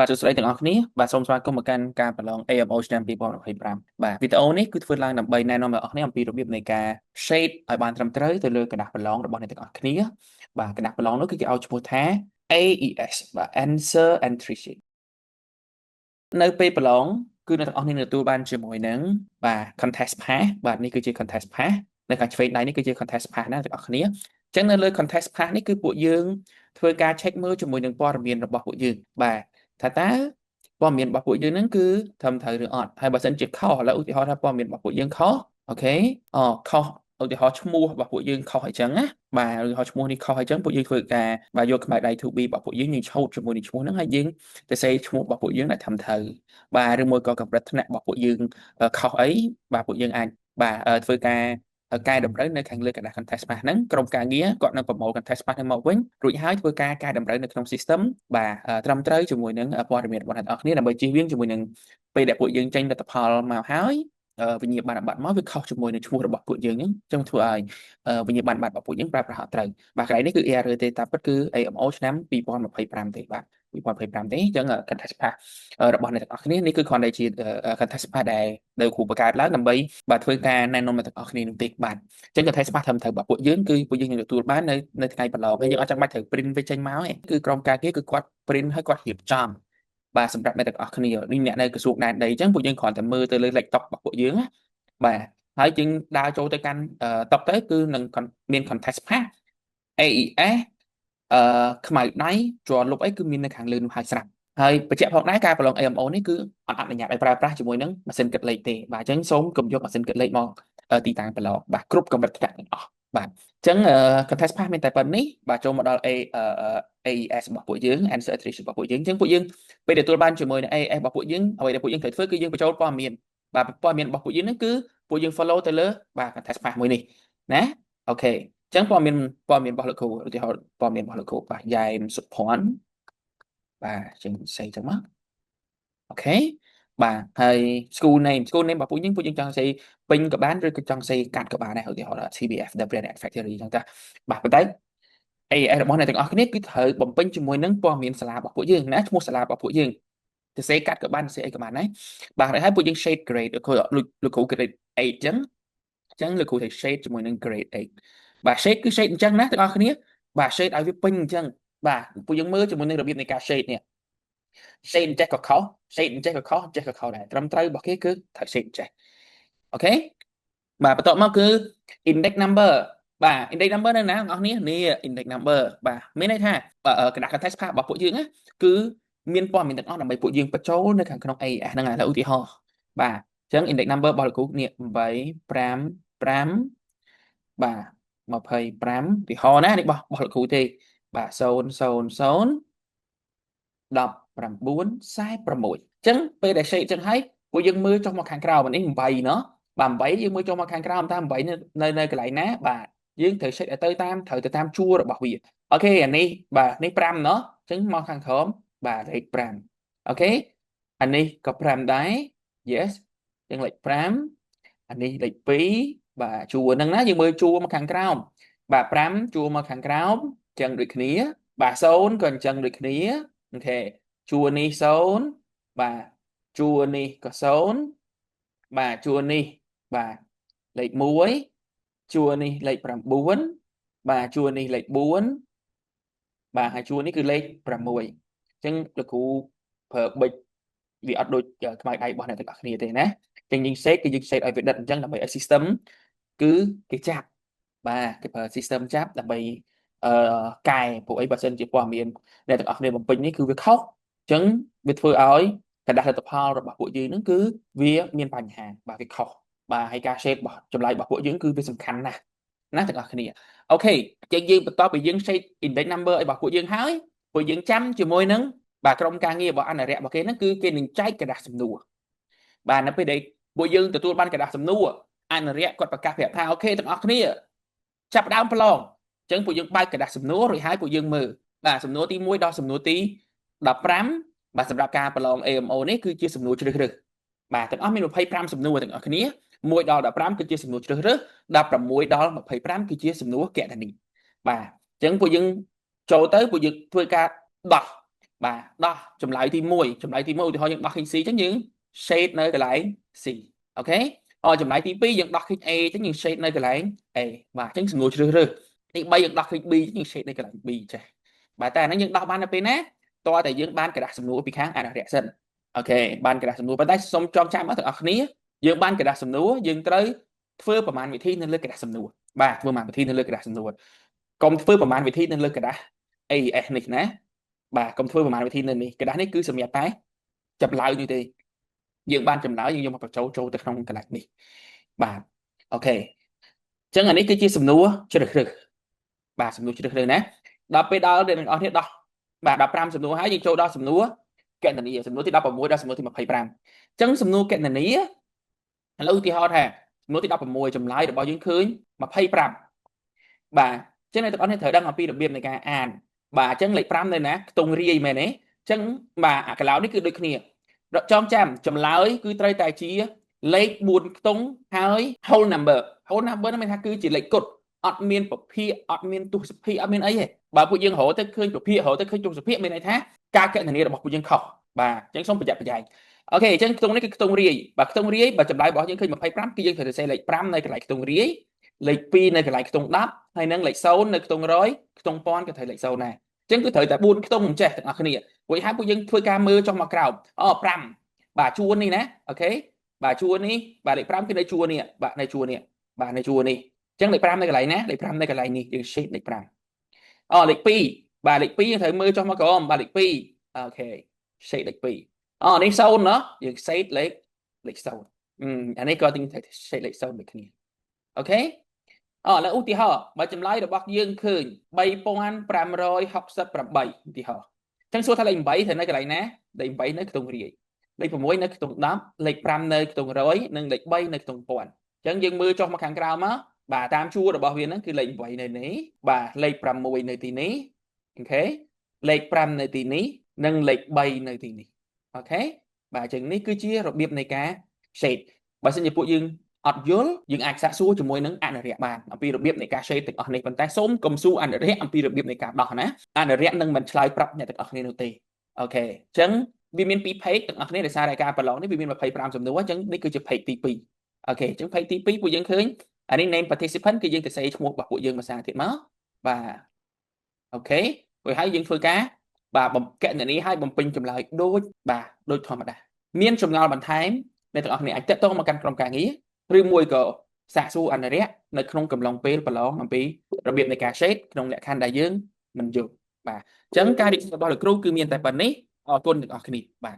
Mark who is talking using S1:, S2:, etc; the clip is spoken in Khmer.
S1: បាទសួស្តីទាំងអស់គ្នាបាទសូមស្វាគមន៍មកកាន់ការប្រឡង AMO ឆ្នាំ2025បាទវីដេអូនេះគឺធ្វើឡើងដើម្បីណែនាំដល់អ្នកនរអំពីរបៀបនៃការ shade ឲ្យបានត្រឹមត្រូវទៅលើกระดาษប្រឡងរបស់អ្នកទាំងអស់គ្នាបាទกระดาษប្រឡងនោះគឺគេឲ្យឈ្មោះថា AES បាទ Answer Entry Sheet នៅពេលប្រឡងគឺអ្នកទាំងអស់គ្នានឹងទទួលបានជាមួយនឹងបាទ contest pass បាទនេះគឺជា contest pass នៅខាងឆ្វេងដៃនេះគឺជា contest pass ណាទាំងអស់គ្នាអញ្ចឹងនៅលើ contest pass នេះគឺពួកយើងធ្វើការ check មើលជាមួយនឹងព័ត៌មានរបស់ពួកយើងបាទថាតើព័ត៌មានរបស់ពួកយើងហ្នឹងគឺត្រឹមត្រូវឬអត់ហើយបើសិនជាខុសឥឡូវឧទាហរណ៍ថាព័ត៌មានរបស់ពួកយើងខុសអូខេខុសឧទាហរណ៍ឈ្មោះរបស់ពួកយើងខុសអញ្ចឹងណាបាទឧទាហរណ៍ឈ្មោះនេះខុសអញ្ចឹងពួកយើងធ្វើការបាទយកខ្មៅដៃ 2B របស់ពួកយើងឆូតជាមួយនឹងឈ្មោះហ្នឹងហើយយើងទៅសេឈ្មោះរបស់ពួកយើងដែលត្រឹមត្រូវបាទឬមួយក៏កម្រិតថ្នាក់របស់ពួកយើងខុសអីបាទពួកយើងអាចបាទធ្វើការកែតម្រូវនៅខាងលើกระดาษ contest pass ហ្នឹងក្រុមការងារគាត់នឹងប្រមូល contest pass ហ្នឹងមកវិញរួចហើយធ្វើការកែតម្រូវនៅក្នុង system បាទត្រឹមត្រូវជាមួយនឹងព័ត៌មានរបស់អ្នកនរគ្នាដើម្បីជៀសវាងជាមួយនឹងពេលដែលពួកយើងចេញលទ្ធផលមកហើយវិញ្ញាបនបត្រមកវាខុសជាមួយនឹងឈ្មោះរបស់ពួកយើងអញ្ចឹងធ្វើឲ្យវិញ្ញាបនបត្ររបស់ពួកយើងប្រើប្រាស់អត់ត្រូវបាទកន្លែងនេះគឺ error ទេតាមពិតគឺ AMO ឆ្នាំ2025ទេបាទ2025ទេអញ្ចឹង contest pass របស់អ្នកទាំងអស់គ្នានេះគឺគ្រាន់តែជា contest pass ដែលគ្រូបង្កើតឡើងដើម្បីបាទធ្វើការណែនាំអ្នកទាំងអស់គ្នានោះទេបាទអញ្ចឹង contest pass ត្រឹមត្រូវរបស់ពួកយើងគឺពួកយើងនឹងទទួលបាននៅថ្ងៃប្រឡងហើយយើងអត់ចាំបាច់ត្រូវ print វាចេញមកទេគឺក្រុមការងារគឺគាត់ print ហើយគាត់រៀបចំបាទសម្រាប់អ្នកទាំងអស់គ្នានេះអ្នកនៅក្រសួងដែនដីអញ្ចឹងពួកយើងគ្រាន់តែមើលទៅលើ laptop របស់ពួកយើងណាបាទហើយយើងដើរចូលទៅកាន់តុកទៅគឺនឹងមាន contest pass AES ខ្មៅដៃជាប់លុបអីគឺមាននៅខាងលើនោះហើយស្រាប់ហើយបញ្ជាក់ផងដែរការប្រឡង AMO នេះគឺអត់អនុញ្ញាតឲ្យប្រើប្រាស់ជាមួយនឹងម៉ាស៊ីនគិតលេខទេបាទអញ្ចឹងសូមកុំយកម៉ាស៊ីនគិតលេខមកទីតាំងប្រឡងបាទគ្រប់កម្រិតថ្នាក់ទាំងអស់បាទអញ្ចឹងcontest pass មានតែប៉ុណ្្នេះបាទចូលមកដល់ AES របស់ពួកយើង answer attrition របស់ពួកយើងអញ្ចឹងពួកយើងពេលទទួលបានជាមួយនឹង AES របស់ពួកយើងអ្វីដែលពួកយើងត្រូវធ្វើគឺយើងបញ្ចូលព័ត៌មានបាទព័ត៌មានរបស់ពួកយើងហ្នឹងគឺពួកយើង follow ទៅលើបាទ contest pass មួយនេះណាអូខេអញ្ចឹងព័ត៌មានរបស់លោកគ្រូឧទាហរណ៍ព័ត៌មានរបស់លោកគ្រូបាទយ៉ែមសុភ័ណ្ឌបាទចឹងសេចឹងមកអូខេបាទហើយ school name របស់ពួកយើងចង់សេពេញក៏បានឬក៏ចង់សេកាត់ក៏បានដែរឧទាហរណ៍ CBF The Brand Factory ចឹងតាបាទប៉ុន្តែ AS របស់អ្នកទាំងអស់គ្នាគឺត្រូវបំពេញជាមួយនឹងព័ត៌មានសាលារបស់ពួកយើងណាឈ្មោះសាលារបស់ពួកយើងទៅសេកាត់ក៏បានសេអីក៏បានដែរបាទហើយពួកយើង shade grade លោកគ្រូ grade 8ចឹងលោកគ្រូត្រូវ shade ជាមួយនឹង grade 8បាទ shade គឺ shade អញ្ចឹងណាទាំងអស់គ្នាបាទ shade ឲ្យវាពេញអញ្ចឹងបាទពួកយើងមើលជាមួយនឹងរបៀបនៃការ shade នេះ shade ចេះក៏ខុស shade ចេះក៏ខុសចេះក៏ខុសដែរត្រឹមត្រូវរបស់គេគឺត្រូវ shade ចេះអូខេបាទបន្ទាប់មកគឺ index number បាទ index number នៅណាបងប្អូននេះ index number បាទមានន័យថាกระดาษ contest pass របស់ពួកយើងណាគឺមានព័ត៌មានទាំងអស់ដើម្បីពួកយើងបញ្ចូលនៅខាងក្នុង AES ហ្នឹងហើយឧទាហរណ៍បាទអញ្ចឹង index number របស់លោកគ្រូនេះ855បាទ25ឧទាហរណ៍ណានេះរបស់លោកគ្រូទេបាទ000 1946អញ្ចឹងពេលដែល shade អញ្ចឹងហើយពួកយើងមើលចុះមកខាងក្រោមនេះ8ណោះបាទ8យើងមើលចុះមកខាងក្រោមតើ8នៅកន្លែងណាបាទយើងត្រូវ shade ទៅតាមជួររបស់វាអូខេអានេះបាទនេះ5ណោះអញ្ចឹងមកខាងក្រោមបាទលេខ5អូខេអានេះក៏5ដែរ yes អញ្ចឹងលេខ5អានេះលេខ2បាទជួរហ្នឹងណាយើងមើលជួរមកខាងក្រោមបាទ5ជួរមកខាងក្រោមអញ្ចឹងដូចគ្នាបាទ0ក៏អញ្ចឹងដូចគ្នាអូខេជួរនេះ0បាទជួរនេះក៏0បាទជួរនេះបាទលេខ1ជួរនេះលេខ9បាទជួរនេះលេខ4បាទហើយជួរនេះគឺលេខ6អញ្ចឹងលោកគ្រូប្រើប៊ិចវាអត់ដូចខ្មៅដៃរបស់អ្នកទាំងអស់គ្នាទេណាអញ្ចឹងយើង set គឺយើង set ឲ្យវាដិតអញ្ចឹងដើម្បីឲ្យ system គឺគេចាប់បាទគេប្រើ system ចាប់ដើម្បីកែពួកអីបើសិនជាព័ត៌មានអ្នកទាំងអស់គ្នាបំពេញនេះគឺវាខុសអញ្ចឹងវាធ្វើឲ្យកระดาษលទ្ធផលរបស់ពួកយើងហ្នឹងគឺវាមានបញ្ហាបាទវាខុសបាទហើយការ shape របស់ចម្លើយរបស់ពួកយើងគឺវាសំខាន់ណាស់ទាំងអស់គ្នាអូខេអញ្ចឹងយើងបន្តពីយើង shape index number ឲ្យរបស់ពួកយើងហើយពួកយើងចាំជាមួយនឹងបាទក្រុមការងាររបស់អនុរិយរបស់គេហ្នឹងគឺគេនឹងចែកกระดาษសំណួរបាទនៅពេលដែលពួកយើងទទួលបានកระดาษសំណួរអនុរិយគាត់ប្រកាសប្រាប់ថាអូខេទាំងអស់គ្នាចាប់ដើមប្រឡងអញ្ចឹងពួកយើងបើកกระดาษសំណួររួចហើយពួកយើងមើលបាទសំណួរទី1ដល់សំណួរទី15បាទសម្រាប់ការប្រឡង AMO នេះគឺជាសំណួរជ្រើសរើសបាទទាំងអស់មាន25សំណួរទាំងអស់គ្នា1ដល់15គឺជាសំណួរជ្រើសរើស16ដល់25គឺជាសំណួរគណនាបាទអញ្ចឹងពួកយើងចូលទៅពួកយើងធ្វើការដោះ បាទដោះចម្លើយទី1ចម្លើយទី1ឧទាហរណ៍យើងដោះឃើញ C អញ្ចឹងយើង shade នៅកន្លែង C អូខេចម្លើយទី2យើងដោះឃើញ A អញ្ចឹងយើង shade នៅកន្លែង A បាទអញ្ចឹងសំណួរជ្រើសរើសទី3យើងដោះឃើញ B អញ្ចឹងយើង shade នៅកន្លែង B ចេះបាទតែអាហ្នឹងយើងដោះបាននៅពេលណាតើតែយើងបានក្រដាសសំណួរពីខាងអនុរិយសិនអូខេបានក្រដាសសំណួរប៉ុន្តែសូមចងចាំបងប្អូនទាំងអស់គ្នាយើងបានក្រដាសសំណួរយើងត្រូវធ្វើប្រមាណវិធីនៅលើក្រដាសសំណួរបាទធ្វើប្រមាណវិធីនៅលើក្រដាសសំណួរកុំធ្វើប្រមាណវិធីនៅលើក្រដាស AES នេះណាបាទកុំធ្វើប្រមាណវិធីនៅនេះក្រដាសនេះគឺសម្រាប់តែចម្លើយនេះទេយើងបានចម្លើយយើងយកមកបញ្ចូលទៅក្នុងកន្លែងនេះបាទអូខេអញ្ចឹងអានេះគឺជាសំណួរជ្រើសរើសបាទសំណួរជ្រើសរើសណាដល់ពេលដល់អ្នកទាំងអស់គ្នាដោះបាទ15សំណួរហើយយើងចូលដល់សំណួរកណនីសំណួរទី16ដល់សំណួរទី25អញ្ចឹងសំណួរកណនីឥឡូវឧទាហរណ៍ថាសំណួរទី16ចម្លើយរបស់យើងឃើញ25បាទអញ្ចឹងអ្នកទាំងអស់គ្នាត្រូវដឹងអំពីរបៀបនៃការអានបាទអញ្ចឹងលេខ5នៅណាខ្ទង់រាយមែនទេអញ្ចឹងបាទអាកន្លោនេះគឺដូចគ្នាចងចាំចម្លើយគឺត្រូវតែជាលេខ4ខ្ទង់ហើយ whole number នោះមានថាគឺជាលេខគត់អត់មានពភាគអត់មានទស្សភាគអត់មានអីទេបើពួកយើងរកទៅឃើញពភាគរកទៅឃើញទស្សភាគមានន័យថាការកណនារបស់ពួកយើងខុសបាទអញ្ចឹងសូមប្រយ័ត្នប្រយែងអូខេអញ្ចឹងខ្ទង់នេះគឺខ្ទង់រាយបាទខ្ទង់រាយបើចម្លើយរបស់យើងឃើញ25គឺយើងត្រូវសរសេរលេខ5នៅកន្លែងខ្ទង់រាយលេខ2នៅកន្លែងខ្ទង់10ហើយនឹងលេខ0នៅខ្ទង់100ខ្ទង់ពាន់ក៏ត្រូវលេខ0ដែរអញ្ចឹងគឺត្រូវតែ4ខ្ទង់មិនចេះទាំងអស់គ្នាព្រោះហើយពួកយើងធ្វើការមើលចុះមកក្រោម5បាទជួរនេះណាអូខេបាទជួរនេះបាទលេខ5គឺនៅជួរនេះបាទនៅជួរនេះបាទនៅជួរនេះអញ្ចឹងលេខ5នៅកន្លែងណាលេខ5នៅកន្លែងនេះយើង shade លេខ5លេខ2បាទលេខ2យើងត្រូវមើលចុះមកក្រោមបាទលេខ2អូខេ shade លេខ2នេះ0ណោះយើង shade លេខ0អានេះក៏ទាំង shade លេខ0ដូចគ្នាអូខេឥឡូវឧទាហរណ៍បើចម្លើយរបស់យើងឃើញ3568ឧទាហរណ៍អញ្ចឹងសួរថាលេខ8ត្រូវនៅកន្លែងណាលេខ8នៅខ្ទង់រាយលេខ6នៅខ្ទង់10លេខ5នៅខ្ទង់100និងលេខ3នៅខ្ទង់ពាន់អញ្ចឹងយើងមើលចុះមកខាងក្រោមមកបាទតាមជួររបស់វាហ្នឹងគឺលេខ8នៅនេះបាទលេខ6នៅទីនេះអូខេលេខ5នៅទីនេះនិងលេខ3នៅទីនេះអូខេបាទអញ្ចឹងនេះគឺជារបៀបនៃការ shade បើសិនជាពួកយើងអត់យល់យើងអាចសាកសួរជាមួយនឹងអនុរិយបានអំពីរបៀបនៃការ shade ទាំងអស់នេះប៉ុន្តែសូមកុំសួរអនុរិយអំពីរបៀបនៃការដោះណាអនុរិយនឹងមិនឆ្លើយប្រាប់អ្នកទាំងអស់គ្នានោះទេអូខេអញ្ចឹងវាមាន2 page ទាំងអស់គ្នាដោយសារតែការប្រឡងនេះវាមាន25សំណួរអញ្ចឹងនេះគឺជា page ទី2អូខេអញ្ចឹង page ទី2ពួកយើងឃើញអានេះ name participant គឺយើងទៅសេឈ្មោះរបស់ពួកយើងភាសាទៀតមកបាទអូខេរួចហើយយើងធ្វើការបាទកណនីឲ្យបំពេញចម្លើយដូចធម្មតាមានចម្ងល់បន្ថែមអ្នកទាំងអស់គ្នាអាចតាក់ទងមកកាន់ក្រុមការងារឬមួយក៏សាកសួរអនុរិយនៅក្នុងកំឡុងពេលប្រឡងអំពីរបៀបនៃការ shade ក្នុងលក្ខខណ្ឌដែលយើងមិនយល់បាទអញ្ចឹងការរៀបរាប់របស់លោកគ្រូគឺមានតែប៉ុណ្ណេះអរគុណទាំងអស់គ្នាបាទ